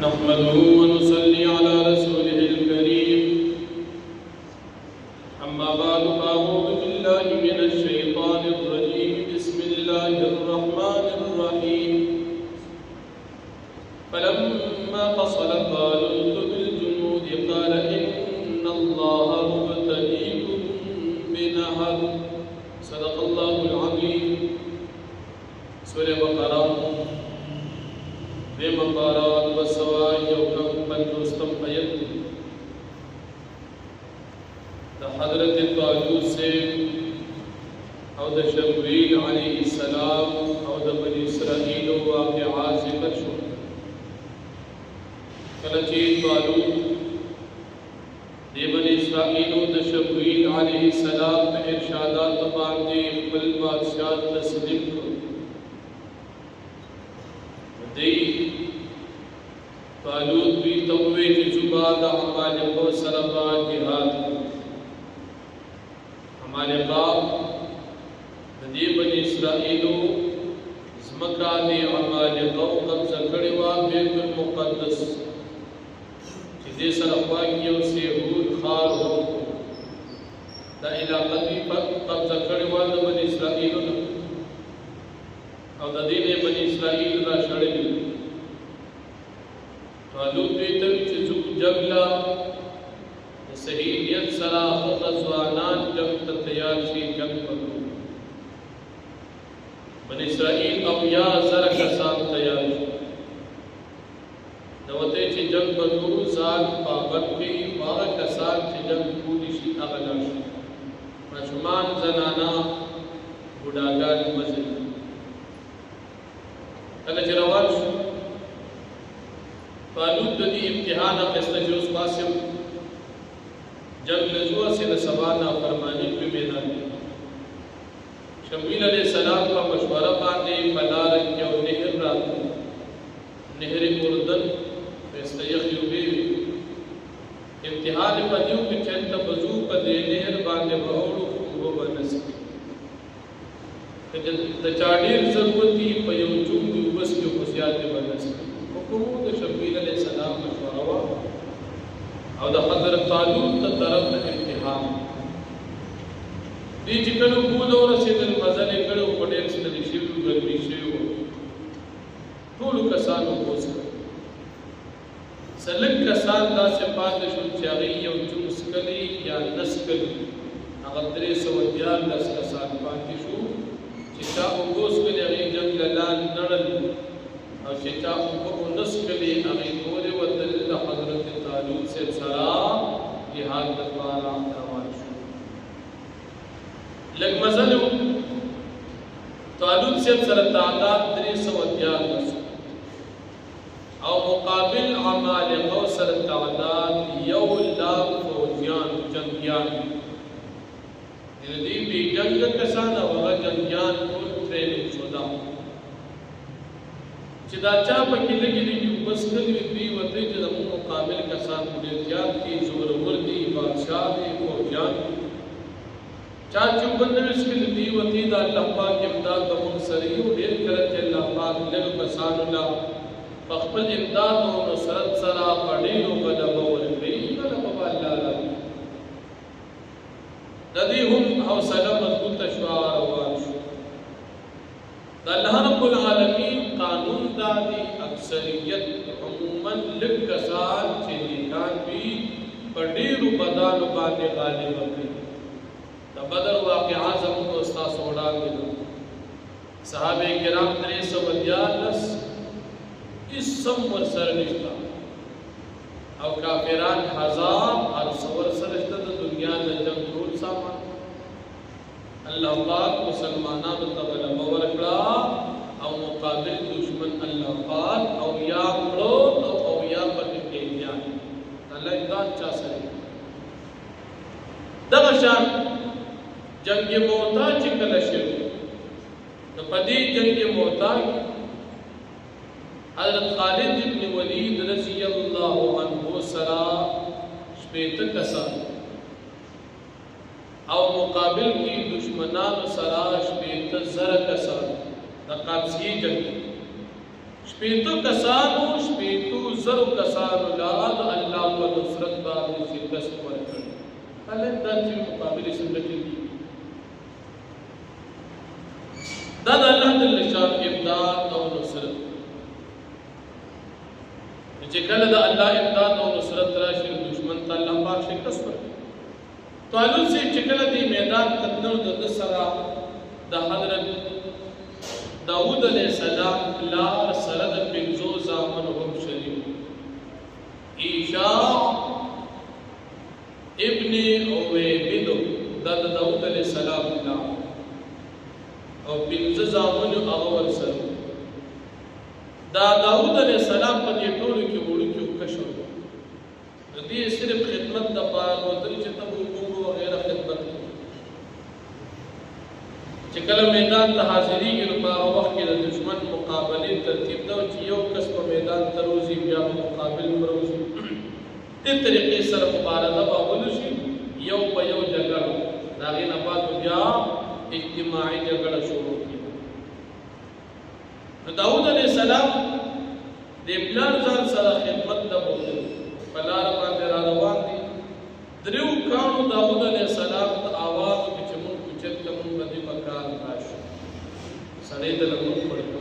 नहमदुहु व नुसल्ली अला रसूलिहिल करीम। अम्मा बअदु फ़अऊज़ु बिल्लाहि मिनश शैतानिर रजीम। बिस्मिल्लाहिर रहमानिर रहीम। फलम्मा फ़सल तालूत बिल जुनूदि क़ाल इन्नल्लाह मुब्तलीकुम बिनहर। सदक़ल्लाहुल अज़ीम। सूरह बक़रा बेमक़ारात व सवाई और पंजोस्तम आयत द हज़रत तालूत से और द शमूएल अलैहिस्सलाम और द बनी इसराइल वाक़िआ ज़िक्र शो। कलची तालूत दे बनी इसराइल द शमूएल अलैहिस्सलाम पे इरशादात बांधे कुल बादशाह तस्लीम को तालूत भी तवे की जुबान हमारे को सरबा जिहाद हमारे बाप नदी बनी इसराइलो ज़मका ने हमारे को कब्ज़ा करे वा बैतुल मुक़द्दस जिदे सरबा की से रूल खार हो दा इलाका भी पर कब्ज़ा करे वा बनी इसराइलो और नदी ने बनी इसराइल रा शड़े तालूत बेतल चिजू जगला सहीनियत सरा ग़ज़वानान जंग तैयार शी जंग पकड़ो बनी इसराइल अब या ज़रा कसान तैयार दवते ची जंग पकड़ो ज़ाल पाबंद की वारा कसान ची जंग पूरी शी अगलाश मशमान जनाना बुढ़ागान मज़े कल जरवाल तालूत ददी इम्तिहान क़िस्ता जो उस पासिम जंग लजुआ से नसबाना फरमानी पे मैदान शमूएल अलैहिस्सलाम का मशवरा पाने पनार के और नहर रात नहर उर्दन बेस्तयखिबे इम्तिहान पदियों के चंद बजू पर दे नहर बांधे बहोड़ो वो बनस द चाडीर ज़रूरती पयोचू बस के खुशियात बनस को द शमूएल अलैहिस्सलाम मशवरा और द हज़रत तालूत तरफ द इम्तिहान दी जिकलो कूद और सिदल मज़ल कड़ो पडेल सिदल शिव गर्मी शिव तोल कसानो कोस सलक कसान दा से पाद शुन चागी और चुस्कली या नस्कली अगर 311 दस कसान पाती शु चिता उगोस के लिए जंग लाल नड़ल और चिता उनको उनस के लिए अभी पूरे वतन हज़रत तालूत से सरा जिहाद दरबारा दरवाज़ लग मज़ल तालूत से सरा तादाद 311 और मुकाबिल अमाल कौसर तादाद यौला फौजियान जंगियान यदि भी जंग कसान वह जंगियान को ट्रेनिंग शुदा चिदाचा पकिले की लिखी बस्कल भी वते जब मुकाबिल कसान बुनियाद की जोर वर्दी बादशाह ने फौजियान चाचू बंदे इसके दी वती दा अल्लाह पाक के इमदाद ब सरियो ढेर करत अल्लाह पाक लग कसानुला पखपल इमदाद और नुसरत सरा पड़ीलो गदब और गरीब अल्लाह ददी हम हौसला मजबूत अशवार वाश अल्लाह रब्बुल आलमीन कानून दादी अक्सरियत अमूमन लिख कसान चिलिकान भी पडीर बदान बादे गालिब अपने बदर वाक़िआ ज़म को उस्ताद सोड़ा के सहाबे किराम 311 इस समवर सरनिश्ता और काफिरान हजार और सवर सरनिश्ता दुनिया में जंग रोल सामान अल्लाह पाक मुसलमाना तबल मवरकड़ा और मुकाबिल दुश्मन अल्लाह पाक औलिया करो तो औलिया पर के ज्ञान अल्लाह इमदाद चा सरे दगशान जंग मोता चिकल शिर तो पदी जंग मोता हज़रत खालिद इब्न वलीद रज़ियल्लाहु अन्हु सरा श्वेत कसान और मुकाबिल की दुश्मनान सराश बेत जर कसान नकाबसी जंग श्वेतो कसानो श्वेतो اکثر کسانو لا د الله په نصرت باندې شکست ورکړ هله د دې مقابله څنګه کیږي دا د الله جل شانه امداد او نصرت چې کله د الله امداد او نصرت راشي دشمن ته الله پاک شکست ورکړي طالوت سے چې کله دې میدان تدنو د سره د حضرت داود علیہ السلام لار سرد پنزو زامن هم شریف ایشاء ابن عویبدو دا داود علیہ السلام لار او پنزو زامن اغور سر دا داود علیہ السلام پا دی ٹولو کی وڑو کی کشو دی صرف خدمت دا پار ودری چتا حکوم وغیرہ خدمت چې کله میدان ته حاضرېږي نو په هغه وخت کې د دشمن مقابلې ترتیب ده چې یو کس په میدان ته روزي بیا په مقابل روزي دې طریقې سره مبارزه به ونشي یو په یو جګړه د هغې نه بعد بیا اجتماعي جګړه شروع کېږي نو داود علیه السلام د پلار ځان سره خدمت ته بوتلی په لاره باندې را روان دي دریو کاڼو داود علیه السلام ته آواز وکړي چې مونږ کوچت ته مونږ باندې پکار راشو سړی ته لمونځ پړکو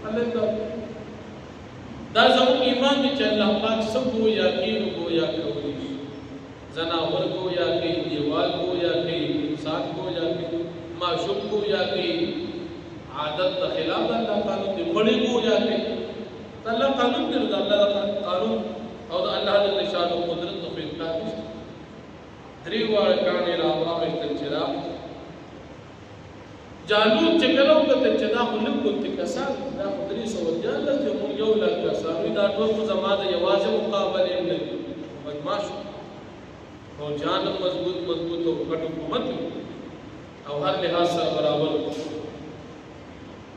هلته دا زموږ ایمان دی چې الله پاک سب گویا کوي نو گویا کوي ځناور گویا کوي دیوال گویا کوي انسان گویا کوي معشوق گویا کوي عادت د خلاف د الله قانون دی مړی گویا کوي د الله قانون دی د الله قانون او د الله د شان او قدرت نو په انکار نشته درې واړه کاڼي راوړل چې را جالوت چې کله وکړه چې دا خو لږ کوم کسان دا خو 300 جاله چې موږ یو لږ کسان دا ټول خو زما د یوازې مقابله نه دي بدمعاش او جان مضبوط او غټ حکومت او هر لحاظ سره برابر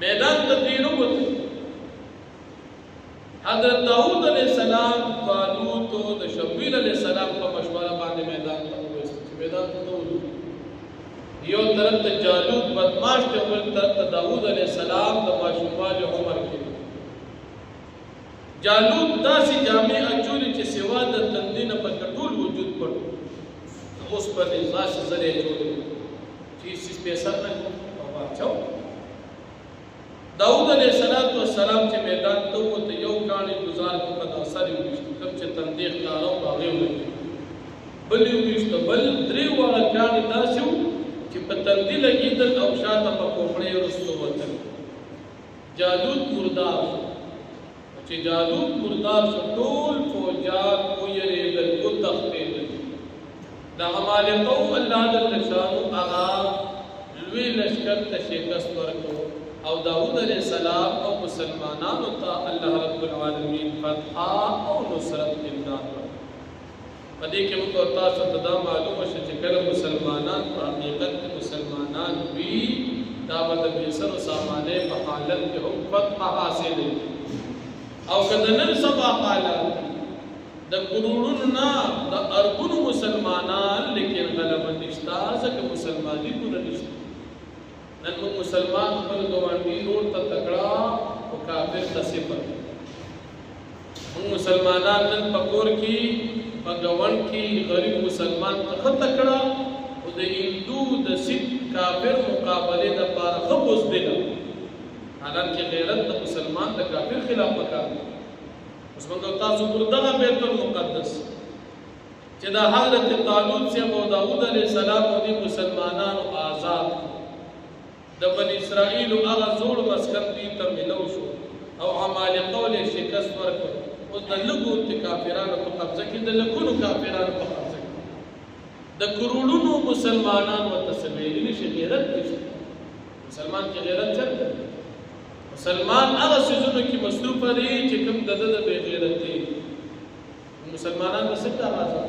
میدان تدبیر وکړه حضرت داود علیہ السلام طالوت او د شمویل علیہ السلام په مشوره باندې میدان ته وایست چې میدان ته یو طرف ته جالوت بدمعاش ته بل طرف ته داود علیہ السلام د ماشوموالي عمر کې جالوت داسې جامع اچولې چې سوا د تندي نه په ټول وجود پټ اوس په دې ځاسې زرې جوړې چې هیڅ پیسه نه او واچو داود علیہ السلام چې میدان ته وته یو کاڼي گزار کو په اثر یو کوم چې تندي ښکارو باغې ولې بل یو بل درې واړه کاڼي داسې چې په تندي لګیدل او شاته په کوپړې ورستو وته جالوت مردار چې جالوت مردار ټول فوجات کو یریدل کو تختیدل دا مالکو الله جل شانو هغه لوی لشکر ته شکست ورکړو او داود علیہ السلام او مسلمانانو ته الله رب العالمین فتح او نصرت امداد پدې کې موږ تاسو ته دا معلومه شي چې کله مسلمانان په حقیقت کې مسلمانان وي دا به د بیسر سامانه په حالت کې هم فتح حاصل او کله نن سبا حالات د کروڑونو نه د اربونو مسلمانان لیکن غلبه نشته ځکه مسلمانۍ پوره نشته نن موږ مسلمان خپل ګاونډي نور ته تکړه او کافر ته صفر موږ مسلمانان نن پکور کې په ګاوند کې غریب مسلمان ته تکړه او د هندو د سکھ کافر مقابله د پاره خبوز دی حالانکه غیرت د مسلمان د کافر خلاف وکړ اوس موږ تاسو پر دغه بیت المقدس چې د حضرت طالوت سے او داود علیہ السلام او د مسلمانانو آزاد د بنی اسرائیل هغه زوړ مسکن دي ته ملو شو او عمالقه له شکست ورکړ او د لګو کافرانو په قبضه کې د لکونو کافرانو په قبضه کې د کروڑونو مسلمانانو تسلیل نشي غیرت نشي مسلمان کې غیرت چرته مسلمان هغه سيزونو کې مصروف دي چې کوم د بے غیرت دي مسلمانان د څه راځي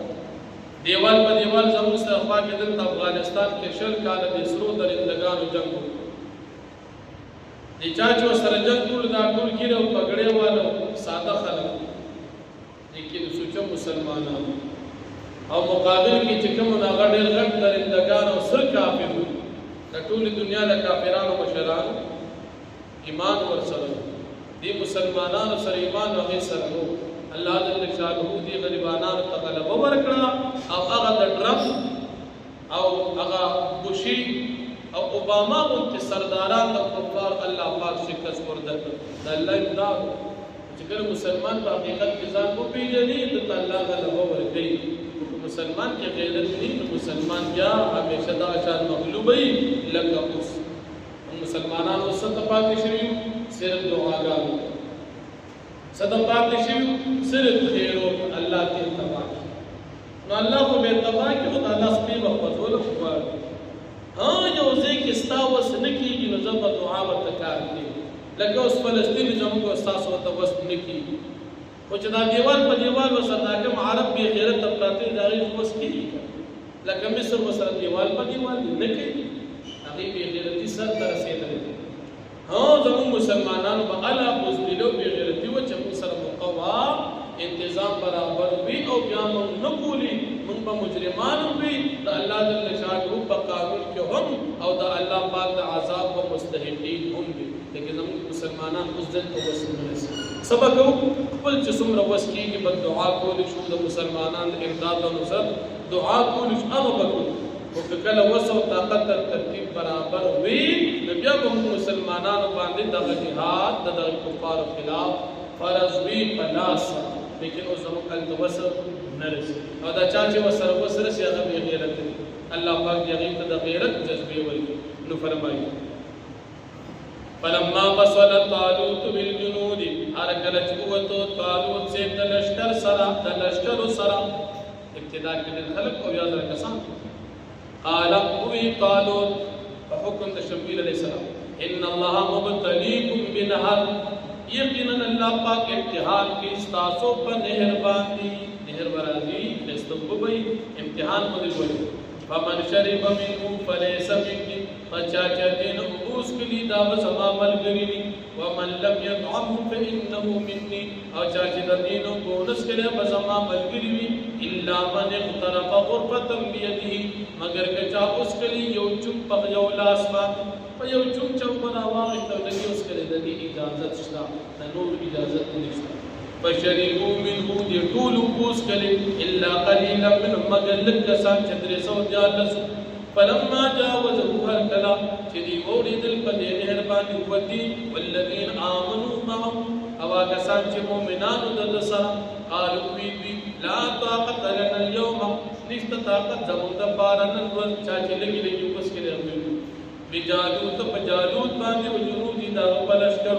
دیوال په دیوال زموږ سره خوا کې د افغانستان کې شل کال د سرو درندگانو جنگ دي چا چې سره جنگ ټول دا ټول کېره او پګړې والو ساده خلک لیکن سوچو مسلمانانو او مقابل کې چې کوم دا غډر غټ درندگان او سر کافر د ټول دنیا د کافرانو مشران ایمان ورسره دي مسلمانانو سره ایمان او سره نو الله جل شانه دي غریبانان ته غلبه ورکړه او هغه د ټرمپ او هغه بوشي او اوباما غوندې سرداران د کفار الله پاک شکست ورکړ د الله امداد چې کله مسلمان په حقیقت کې ځان وپېژني د الله غلبه ورکړي مسلمان کې غیرت نه نو مسلمان بیا همیشه دا شان مغلوب وي لکه اوس مسلمانانو ست پاتې شوي صرف دعاګانو ست پاتې شوي صرف خیرو الله ته تبا نو الله خو به تبا کې او الله سپي مخفضول غواړي یو ځای کې ستا وس نه کېږي نو زه په دعا ورته کار کوي لکه اوس فلسطین زموږ ستاسو ورته وس نه کېږي خو چې دا دیوال په دیوال وسره دا کوم عرب بې غیرته پراته د هغې وس کېږي لکه مصر وسره دیوال په دیوال نه کوي هغې بې غیرتي سر ته رسېدلی دی زموږ مسلمانانو به الله بزدلو بې غیرتي وه چې موږ سره مقوا انتظام برابر وي او بیا موږ نه بولي موږ به مجرمان وي د الله جل شانه په قانون کې هم او د الله پاک د عذاب به مستحقین هم وي لیکن زموږ مسلمانان اوس دلته وس نه رسي سبا کوو خپل چې څومره وس کېږي به دعا کولی شو د مسلمانانو د امداد او نصرت دعا کولی شو هغه به کوو خو که کله وس او طاقت ترتیب برابر وي نو بیا به موږ مسلمانانو باندې دغه جهاد د دغه کفارو خلاف فرض وي په لاس لیکن اوس زموږ هلته وس نه رسي او دا چا چې ورسره وس رسي هغه بې غیرت دی الله پاک دې هغې ته د غیرت جذبې ورکړي نو فرمایي فلما فصل طالوت بالجنود هر کله چې ووتو طالوت صاحب د لشکر سره د لشکرو سره ابتدا کې د خلق او یا زره کسان قال وی طالوت په حکم د شمویل علیه السلام ان الله مبتلیکم بنهر یقینا الله پاک امتحان کې ستاسو په نهر باندې نهر ورازي استوبوي امتحان مو دی وایي فمن شرب منه فليس مني فچاچا دین اوس کلی دا زما ملګری ومن لم يطعمه فانه مني او چاچا د دین بونس کله زما ملګری الا من اقترف غرفه بيده مگر کچا اوس کلی یو چوب په یو لاس باندې په یو چوب چوبنا واغته د اوس کلی د دې اجازه شته د نور اجازه نشته فشربوا منه دي طول بوس کلی الا قليلا منهم مگر لکسان چدري سو جالس فلما جاوزه هر کلا چې دی اوریدل په دې نهر باندې وتی والذین آمنوا معه او کسان چې مؤمنانو د سره قالوا وی لا طاقت لنا اليوم نشته طاقت زموږ د بارنن ور چا چې لګي بس کې راغلی بجالوت په جالوت باندې او جنود دا بلشکر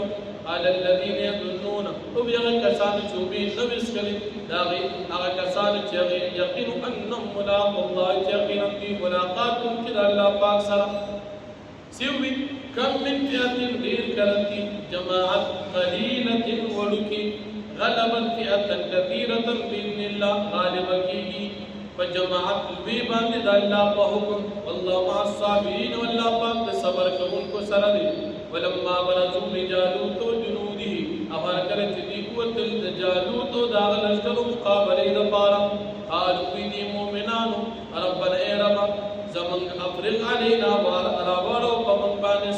على الذين يظنون او بیا کسان چې به نوښ کړي دا هغه کسان چې یقین انهم ملاق الله یقینا دي ملاقات کې الله پاک سره سیوی کم من فئه غیر کرتی جماعت قلیله ولکی غلبت فئه كثيره باذن الله غالب کیږي فجماعت وی باندې د الله په حکم والله مع الصابرین والله پاک د صبر کوونکو سره دی ولما برزوا لجالوت وجنوده امر کړه چې دی قوت د جالوت او د لشکرو مقابله لپاره قالوا دي مؤمنانو ربنا اے رب زمن افرغ علينا وراورو پمن باندې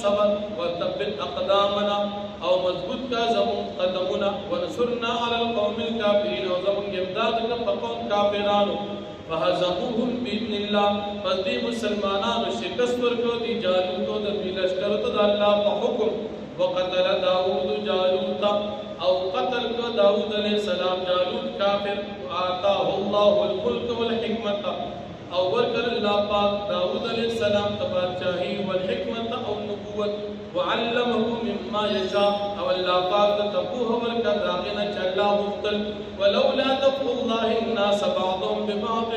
صبر وثبت اقدامنا او مضبوط کا زمون قدمنا ونصرنا على القوم الكافرين او زمون امداد کا قوم کافرانو فهزموهم باذن الله فدي مسلمانانو شکست ورکو دي جالوت او د لشکر ته د الله په حکم وقتل داوود جالوت او قتل کو داوود علیہ السلام جالوت کافر آتاه الله الملك والحکمت او ورکر الله پاک داوود علیہ السلام تبادشاہی والحکمت او نبوت وعلمه مما يشاء او الله پاک تقوه ورکا داغنا چلا مختل ولولا دفع الله الناس بعضهم ببعض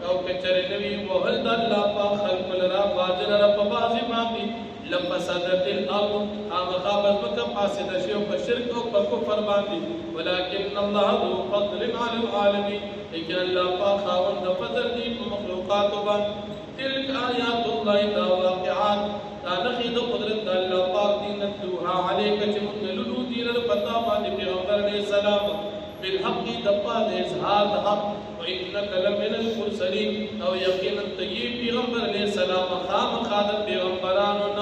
او کچر نبی وهل الله پاک خلق لرا باجر رب بازی باندی لفسدت الارض خابز مکه فاسد شیو په شرک او په کفر باندې ولكن الله ذو فضل على العالمين لیکن الله پاک خاوند فضل دی په مخلوقات باندې تلك آیات الله واقعات تانخي د قدرت الله پاک دی نتلوها عليك چې موږ لولو دي له پتا باندې پیغمبر علیہ السلام بالحق دپا د اظهار د حق وانك لمن المرسلين او یقینا طیب پیغمبر علیہ السلام خام خادم پیغمبرانو